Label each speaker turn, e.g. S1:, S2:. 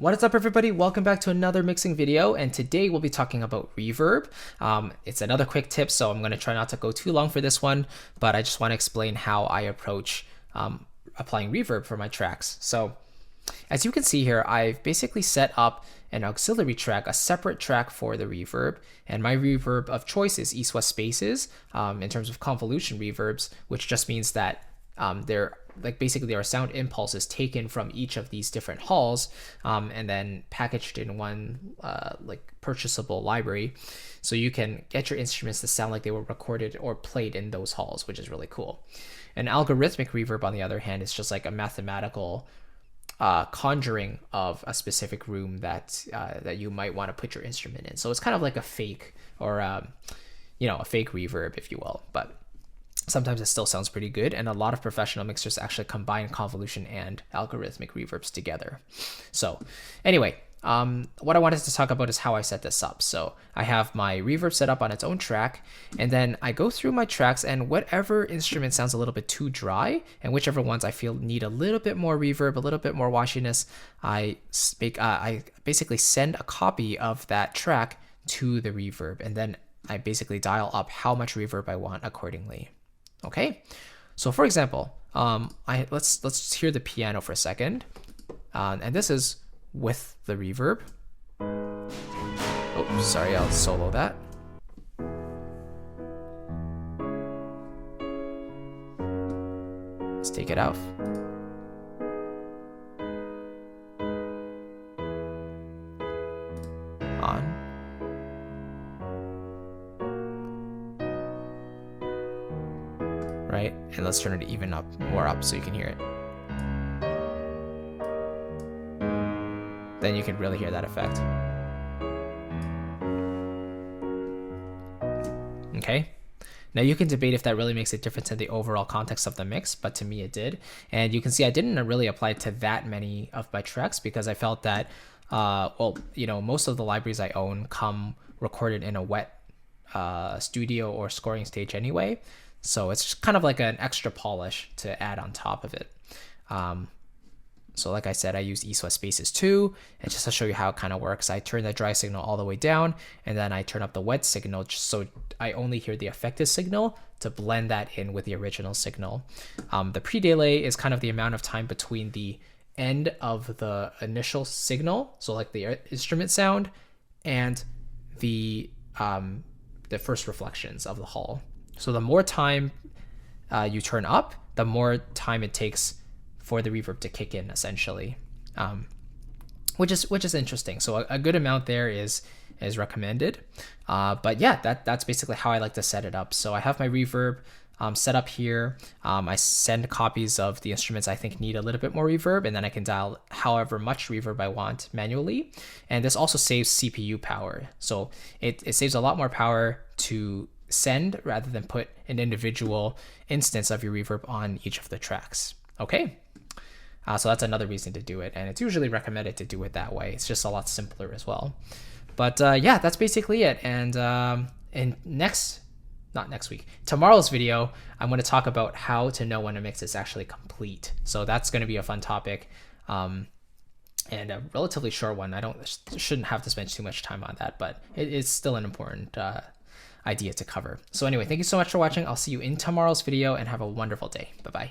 S1: What is up, everybody? Welcome back to another mixing video, and today we'll be talking about reverb. It's another quick tip, so I'm going to try not to go too long for this one, but I just want to explain how I approach applying reverb for my tracks. So as you can see here, I've basically set up an auxiliary track, a separate track for the reverb, and my reverb of choice is east-west spaces in terms of convolution reverbs, which just means that they're basically our sound impulse is taken from each of these different halls and then packaged in one purchasable library, so you can get your instruments to sound like they were recorded or played in those halls, which is really cool. An algorithmic reverb, on the other hand, is just like a mathematical conjuring of a specific room that you might want to put your instrument in. So it's kind of like a fake, or a fake reverb, if you will, but sometimes it still sounds pretty good, and a lot of professional mixers actually combine convolution and algorithmic reverbs together. So anyway, what I wanted to talk about is how I set this up. So I have my reverb set up on its own track, and then I go through my tracks, and whatever instrument sounds a little bit too dry, and whichever ones I feel need a little bit more reverb, a little bit more washiness, I basically send a copy of that track to the reverb, and then I basically dial up how much reverb I want accordingly. Okay, so for example, let's hear the piano for a second, and this is with the reverb. Oh, sorry, I'll solo that. Let's take it out. On. Right, and let's turn it even more up so you can hear it. Then you can really hear that effect. Okay, now you can debate if that really makes a difference in the overall context of the mix, but to me it did. And you can see I didn't really apply it to that many of my tracks because I felt that, most of the libraries I own come recorded in a wet studio or scoring stage anyway. So it's just kind of like an extra polish to add on top of it. So like I said, I used east-west spaces too, and just to show you how it kind of works, I turn the dry signal all the way down, and then I turn up the wet signal just so I only hear the affected signal to blend that in with the original signal. The pre-delay is kind of the amount of time between the end of the initial signal, so like the instrument sound, and the first reflections of the hall. So the more time you turn up, the more time it takes for the reverb to kick in, essentially, which is interesting. So a good amount there is recommended. But yeah, that's basically how I like to set it up. So I have my reverb set up here. I send copies of the instruments I think need a little bit more reverb, and then I can dial however much reverb I want manually. And this also saves CPU power. So it saves a lot more power to send rather than put an individual instance of your reverb on each of the tracks. Okay, so that's another reason to do it, and it's usually recommended to do it that way. It's just a lot simpler as well. But yeah, that's basically it. And in tomorrow's video, I'm going to talk about how to know when a mix is actually complete. So that's going to be a fun topic, and a relatively short one. Shouldn't have to spend too much time on that, but it is still an important idea to cover. So anyway, thank you so much for watching. I'll see you in tomorrow's video, and have a wonderful day. Bye-bye.